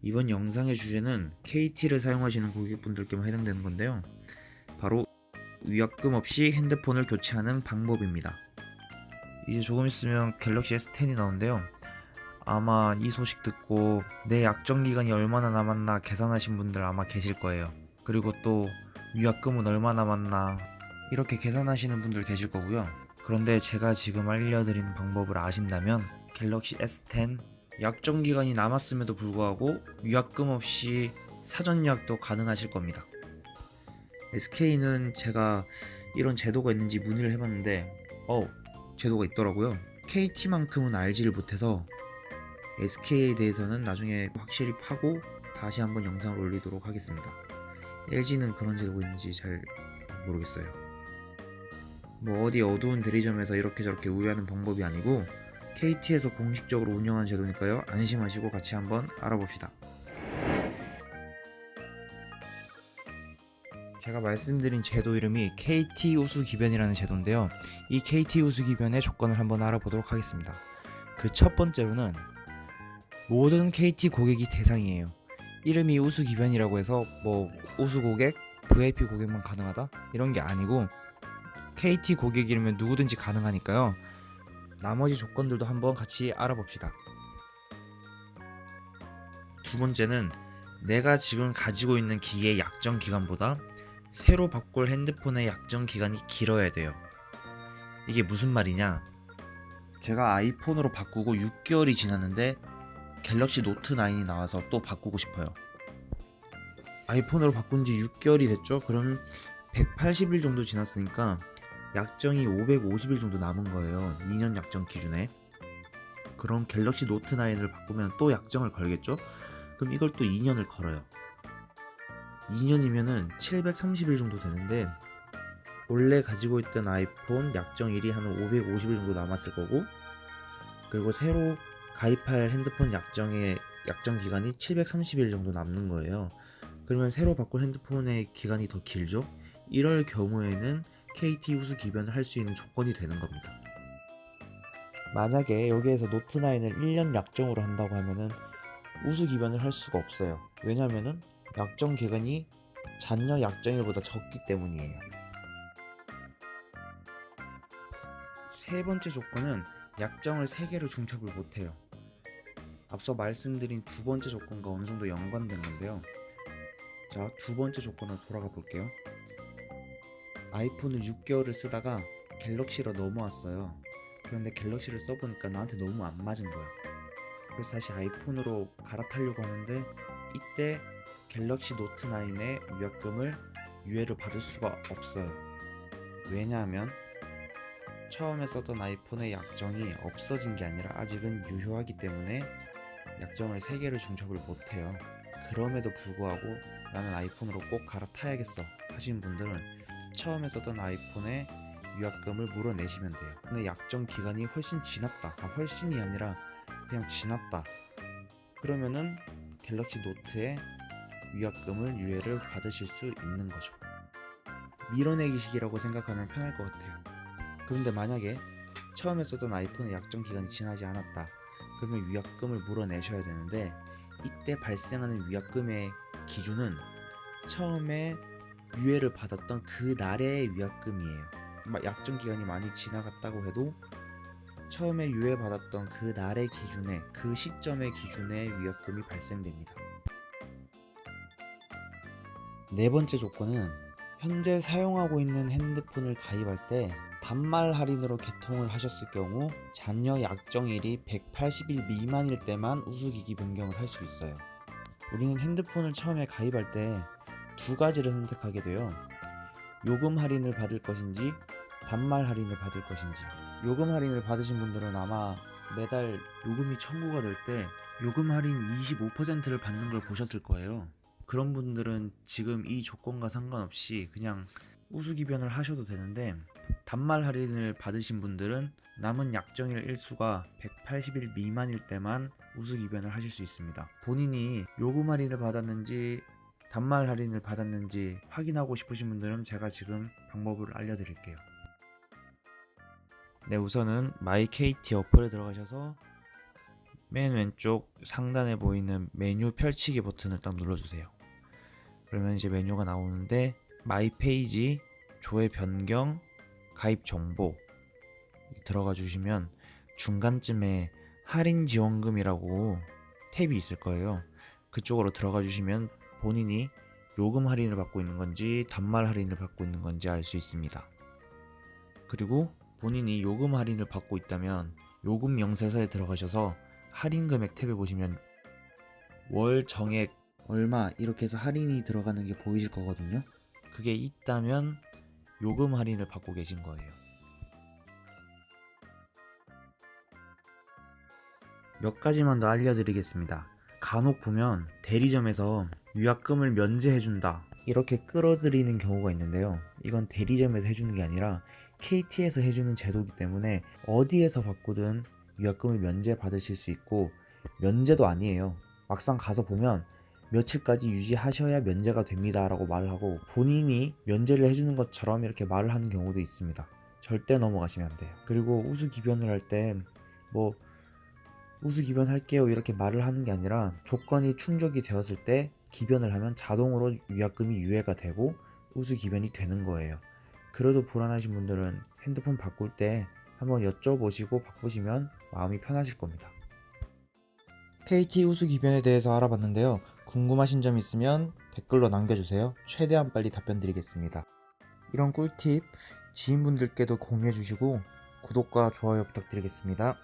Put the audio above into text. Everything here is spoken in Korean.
이번 영상의 주제는 KT를 사용하시는 고객분들께만 해당되는 건데요. 바로 위약금 없이 핸드폰을 교체하는 방법입니다. 이제 조금 있으면 갤럭시 S10이 나오는데요. 아마 이 소식 듣고 내 약정 기간이 얼마나 남았나 계산하신 분들 아마 계실 거예요. 그리고 또 위약금은 얼마 남았나 이렇게 계산하시는 분들 계실 거고요. 그런데 제가 지금 알려드리는 방법을 아신다면 갤럭시 S10 약정 기간이 남았음에도 불구하고 위약금 없이 사전 예약도 가능하실 겁니다. SK는 제가 이런 제도가 있는지 문의를 해봤는데 제도가 있더라고요. KT만큼은 알지를 못해서 SK에 대해서는 나중에 확실히 파고 다시 한번 영상을 올리도록 하겠습니다. LG는 그런 제도가 있는지 잘 모르겠어요. 뭐 어디 어두운 대리점에서 이렇게 저렇게 우회하는 방법이 아니고 KT에서 공식적으로 운영하는 제도니까요. 안심하시고 같이 한번 알아봅시다. 제가 말씀드린 제도 이름이 KT 우수기변이라는 제도인데요. 이 KT 우수기변의 조건을 한번 알아보도록 하겠습니다. 그 첫 번째로는 모든 KT 고객이 대상이에요. 이름이 우수기변이라고 해서 뭐 우수고객, VIP 고객만 가능하다? 이런 게 아니고 KT 고객이라면 누구든지 가능하니까요. 나머지 조건들도 한번 같이 알아봅시다. 두 번째는 내가 지금 가지고 있는 기기의 약정 기간보다 새로 바꿀 핸드폰의 약정 기간이 길어야 돼요. 이게 무슨 말이냐? 제가 아이폰으로 바꾸고 6개월이 지났는데 갤럭시 노트 9이 나와서 또 바꾸고 싶어요. 아이폰으로 바꾼 지 6개월이 됐죠? 그럼 180일 정도 지났으니까 약정이 550일 정도 남은 거예요. 2년 약정 기준에. 그럼 갤럭시 노트 9을 바꾸면 또 약정을 걸겠죠? 그럼 이걸 또 2년을 걸어요. 2년이면은 730일 정도 되는데 원래 가지고 있던 아이폰 약정일이 한 550일 정도 남았을 거고, 그리고 새로 가입할 핸드폰 약정의 약정 기간이 730일 정도 남는 거예요. 그러면 새로 바꿀 핸드폰의 기간이 더 길죠? 이럴 경우에는 KT 우수 기변을 할 수 있는 조건이 되는 겁니다. 만약에 여기에서 노트9을 1년 약정으로 한다고 하면은 우수 기변을 할 수가 없어요. 왜냐면은 약정 기간이 잔여 약정일보다 적기 때문이에요. 세 번째 조건은 약정을 3개로 중첩을 못해요. 앞서 말씀드린 두 번째 조건과 어느 정도 연관된 건데요. 자, 두 번째 조건으로 돌아가 볼게요. 아이폰을 6개월을 쓰다가 갤럭시로 넘어왔어요. 그런데 갤럭시를 써보니까 나한테 너무 안 맞은 거야. 그래서 다시 아이폰으로 갈아타려고 하는데 이때 갤럭시 노트 9의 위약금을 유예를 받을 수가 없어요. 왜냐하면 처음에 썼던 아이폰의 약정이 없어진 게 아니라 아직은 유효하기 때문에 약정을 3개를 중첩을 못해요. 그럼에도 불구하고 나는 아이폰으로 꼭 갈아타야겠어 하시는 분들은 처음에 썼던 아이폰의 위약금을 물어내시면 돼요. 근데 약정 기간이 훨씬 지났다, 훨씬이 아니라 그냥 지났다, 그러면은 갤럭시 노트의 위약금을 유예를 받으실 수 있는 거죠. 밀어내기식이라고 생각하면 편할 것 같아요. 그런데 만약에 처음에 썼던 아이폰의 약정 기간이 지나지 않았다, 그러면 위약금을 물어내셔야 되는데 이때 발생하는 위약금의 기준은 처음에 유예를 받았던 그 날의 위약금이에요. 약정 기간이 많이 지나갔다고 해도 처음에 유예받았던 그 날의 기준에, 그 시점의 기준에 위약금이 발생됩니다. 네 번째 조건은 현재 사용하고 있는 핸드폰을 가입할 때 단말 할인으로 개통을 하셨을 경우 잔여 약정일이 180일 미만일 때만 우수기기 변경을 할 수 있어요. 우리는 핸드폰을 처음에 가입할 때 두 가지를 선택하게 돼요. 요금 할인을 받을 것인지 단말 할인을 받을 것인지. 요금 할인을 받으신 분들은 아마 매달 요금이 청구가 될 때 요금 할인 25%를 받는 걸 보셨을 거예요. 그런 분들은 지금 이 조건과 상관없이 그냥 우수기변을 하셔도 되는데, 단말 할인을 받으신 분들은 남은 약정일 일수가 180일 미만일 때만 우수기변을 하실 수 있습니다. 본인이 요금 할인을 받았는지 단말 할인을 받았는지 확인하고 싶으신 분들은 제가 지금 방법을 알려드릴게요. 네, 우선은 마이 KT 어플에 들어가셔서 맨 왼쪽 상단에 보이는 메뉴 펼치기 버튼을 딱 눌러주세요. 그러면 이제 메뉴가 나오는데 마이 페이지, 조회 변경, 가입 정보 들어가 주시면 중간쯤에 할인 지원금이라고 탭이 있을 거예요. 그쪽으로 들어가 주시면 본인이 요금 할인을 받고 있는 건지 단말 할인을 받고 있는 건지 알 수 있습니다. 그리고 본인이 요금 할인을 받고 있다면 요금 명세서에 들어가셔서 할인 금액 탭에 보시면 월 정액 얼마 이렇게 해서 할인이 들어가는 게 보이실 거거든요. 그게 있다면 요금 할인을 받고 계신 거예요. 몇 가지만 더 알려드리겠습니다. 간혹 보면 대리점에서 위약금을 면제해준다 이렇게 끌어들이는 경우가 있는데요. 이건 대리점에서 해주는 게 아니라 KT에서 해주는 제도이기 때문에 어디에서 바꾸든 위약금을 면제 받으실 수 있고, 면제도 아니에요. 막상 가서 보면 며칠까지 유지하셔야 면제가 됩니다 라고 말을 하고 본인이 면제를 해주는 것처럼 이렇게 말을 하는 경우도 있습니다. 절대 넘어가시면 안 돼요. 그리고 우수기변을 할 때 뭐 우수기변 할게요 이렇게 말을 하는 게 아니라 조건이 충족이 되었을 때 기변을 하면 자동으로 위약금이 유예가 되고 우수기변이 되는 거예요. 그래도 불안하신 분들은 핸드폰 바꿀 때 한번 여쭤보시고 바꾸시면 마음이 편하실 겁니다. KT 우수기변에 대해서 알아봤는데요. 궁금하신 점 있으면 댓글로 남겨주세요. 최대한 빨리 답변 드리겠습니다. 이런 꿀팁 지인분들께도 공유해 주시고 구독과 좋아요 부탁드리겠습니다.